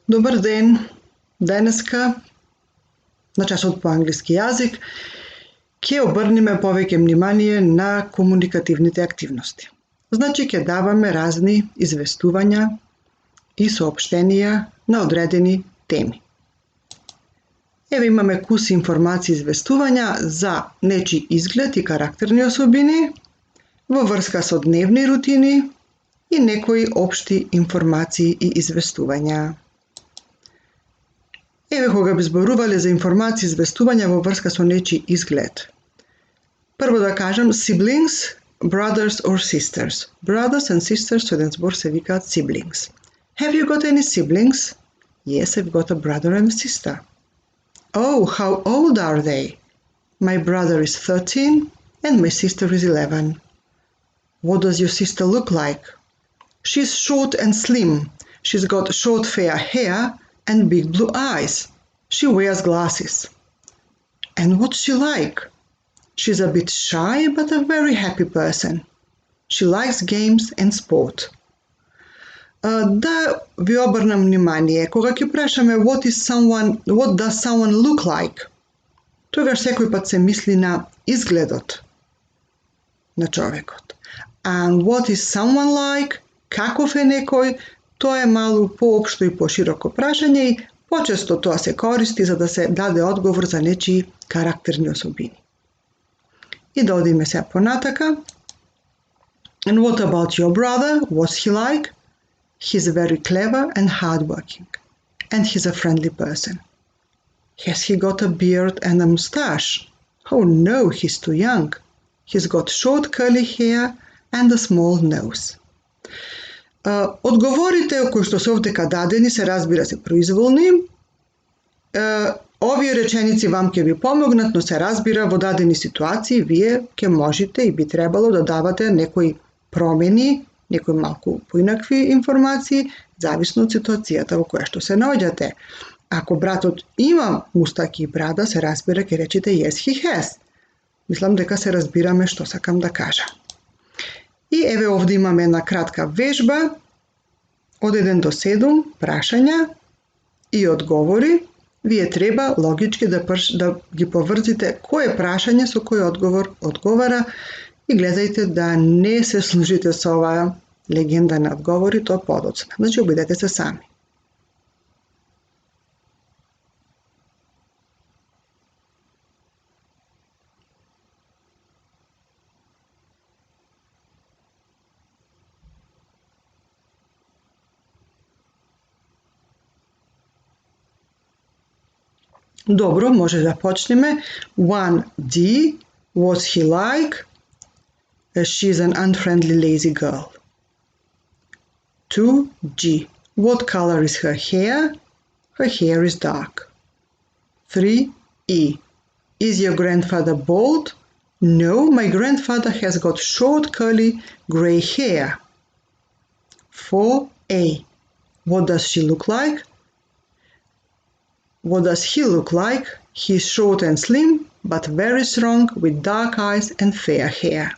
Dobar den! Денеска на часот по англиски јазик ќе обрнеме повеќе внимание на комуникативните активности. Значи ќе даваме разни известувања и соопштенија на одредени теми. Еве имаме куси информации и известувања за нечи изглед и карактерни особини во врска со дневни рутини и некои општи информации и известувања. Еве кога би зборувале за информации и известувања во врска со нечи изглед. Прво да кажам siblings, brothers or sisters. Brothers and sisters со еден збор се викаат siblings. Have you got any siblings? Yes, I've got a brother and a sister. Oh, how old are they? My brother is 13 and my sister is 11. What does your sister look like? She's short and slim. She's got short fair hair and big blue eyes. She wears glasses. And what's she like? She's a bit shy but a very happy person. She likes games and sport. Да ви обрнам внимание, кога ќе прашаме what does someone look like? Тогаш секој пат се мисли на изгледот на човекот. And what is someone like? Каков е некој? Тоа е малку поопшто и пошироко прашање и почесто тоа се користи за да се даде одговор за нечии карактерни особини. И да одиме сега понатака. And what about your brother? What's he like? He's very clever and hardworking. And he's a friendly person. Has he got a beard and a moustache? Oh no, he's too young. He's got short curly hair and a small nose. Одговорите кои што се овдека дадени се разбира се произволни. Овие реченици вам ќе ви помогнат, но се разбира во дадени ситуации вие ќе можете и би требало да давате некои промени, некои малку поинакви информации, зависно од ситуацијата во која што се наоѓате. Ако братот има мустаки и брада, се разбира ќе речете yes he has. Мислам дека се разбираме што сакам да кажам. И еве овде имаме една кратка вежба од 1 до 7 прашања и одговори. Вие треба логички да ги поврзите кој прашање со кој одговор одговара и гледајте да не се служите со оваа легенда на одговори, тоа подоцна. Значи, обидете се сами. Добро, може да почнеме. 1D, what's he like? She's an unfriendly, lazy girl. 2G, what color is her hair? Her hair is dark. 3E, is your grandfather bald? No, my grandfather has got short, curly, grey hair. 4A, what does she look like? What does he look like? He's short and slim, but very strong with dark eyes and fair hair.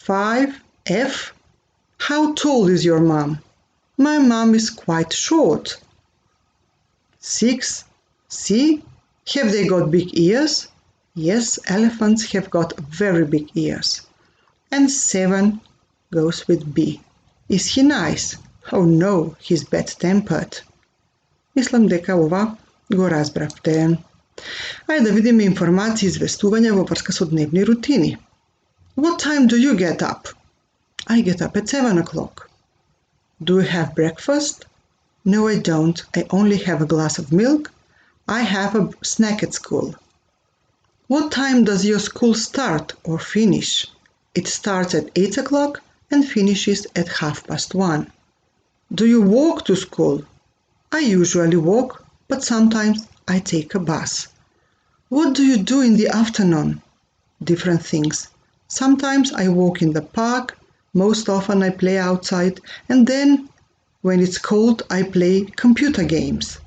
5F. How tall is your mom? My mom is quite short. 6C. Have they got big ears? Yes, elephants have got very big ears. And 7 goes with B. Is he nice? Oh no, he's bad-tempered. Мислам дека ова го разбравте. Ајде да видиме информации и известувања во врска со дневни рутини. What time do you get up? I get up at 7 o'clock. Do you have breakfast? No, I don't. I only have a glass of milk. I have a snack at school. What time does your school start or finish? It starts at 8 o'clock and finishes at 1:30. Do you walk to school? I usually walk, but sometimes I take a bus. What do you do in the afternoon? Different things. Sometimes I walk in the park, most often I play outside, and then, when it's cold, I play computer games.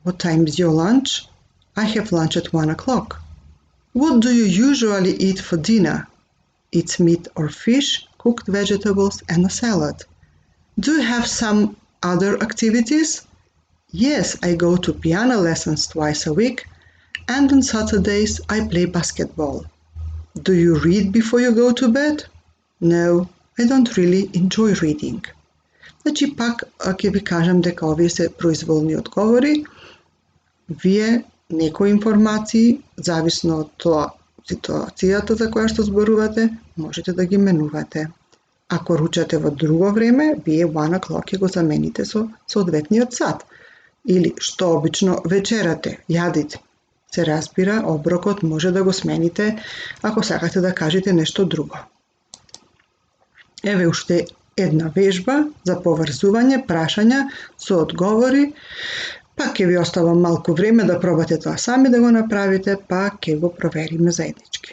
What time is your lunch? I have lunch at 1 o'clock. What do you usually eat for dinner? It's meat or fish, cooked vegetables, and a salad. Do you have some other activities? Yes, I go to piano lessons twice a week, and on Saturdays I play basketball. Do you read before you go to bed? No, I don't really enjoy reading. Значи пак ќе ви кажам дека овие се произволни одговори. Вие некои информации, зависно од тоа ситуацијата за која што зборувате, можете да ги менувате. Ако ручате во друго време, вие 1 o'clock ќе го замените со соодветниот сат. Или што обично вечерате, јадите. Се разбира, оброкот може да го смените ако сакате да кажете нешто друго. Еве уште една вежба за поврзување прашања со одговори. Пак ќе ви оставам малку време да пробате тоа сами да го направите, па ќе го провериме заеднички.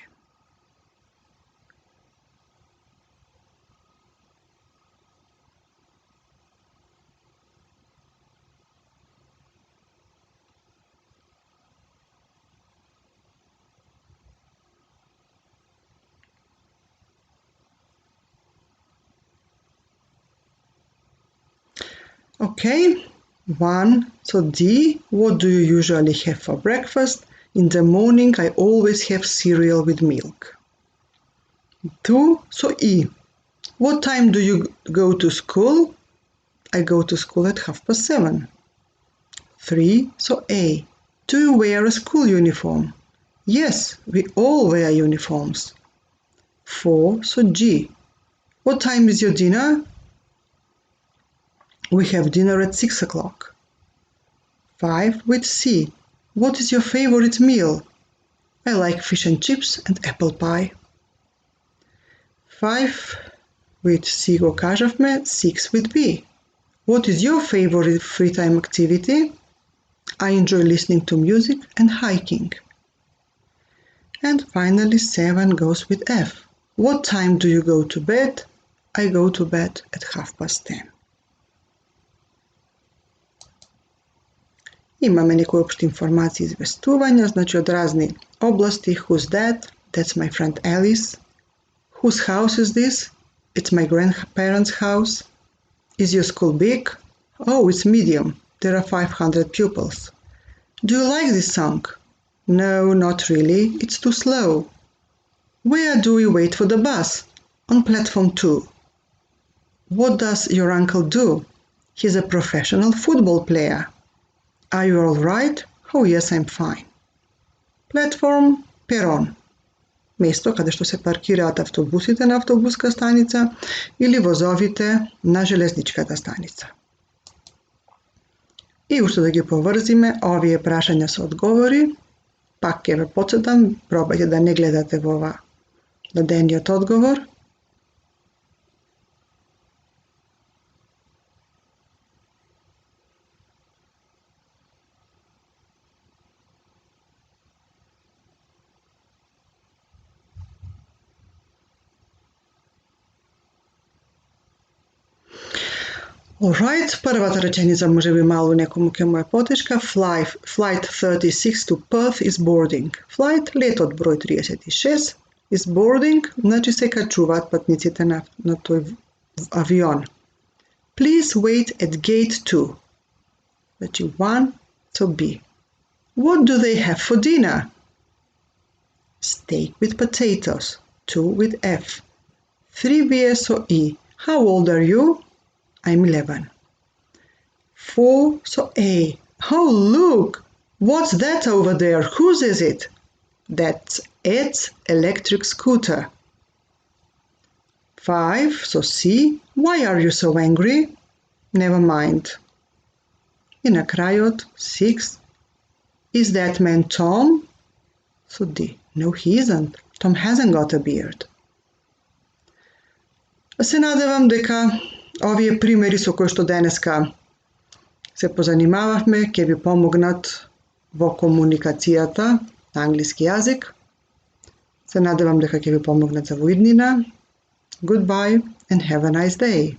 Okay, 1. So D, what do you usually have for breakfast? In the morning I always have cereal with milk. 2. So E, what time do you go to school? I go to school at 7:30. 3. So A, do you wear a school uniform? Yes, we all wear uniforms. 4. So G, what time is your dinner? We have dinner at 6 o'clock. 5. With C, what is your favorite meal? I like fish and chips and apple pie. 5. With C го кажавме. 6 with B. What is your favorite free time activity? I enjoy listening to music and hiking. And finally 7 goes with F. What time do you go to bed? I go to bed at 10:30. Имаме некои општи информации и известувања, значи од разни области. Who's that? That's my friend Alice. Whose house is this? It's my grandparents' house. Is your school big? Oh, it's medium. There are 500 pupils. Do you like this song? No, not really. It's too slow. Where do we wait for the bus? On platform 2. What does your uncle do? He's a professional football player. Are you all right? Oh yes, I'm fine. Platform, перон. Место каде што се паркираат автобусите на автобуска станица или возовите на железничката станица. И уште да ги поврзиме овие прашања со одговори, пак ќе ве потсетам, пробајте да не гледате во ова дадениот одговор. Alright, првата реченица може би малку некому ќе му е потешка. Flight 36 to Perth is boarding. Flight, летот број 36, is boarding, значи се качуваат патниците на тој авион. Please wait at gate 2. Значи 1, so B. What do they have for dinner? Steak with potatoes. 2 with F. 3 B, so E. How old are you? I'm 11. 4, so A. Oh, look! What's that over there? Whose is it? That's Ed's electric scooter. 5, so C. Why are you so angry? Never mind. И на крајот, 6. Is that man Tom? So D. No, he isn't. Tom hasn't got a beard. Се надевам дека овие примери со кои што денеска се позанимававме ќе ви помогнат во комуникацијата на англиски јазик. Се надевам дека ќе ви помогнат за во иднина. Goodbye and have a nice day.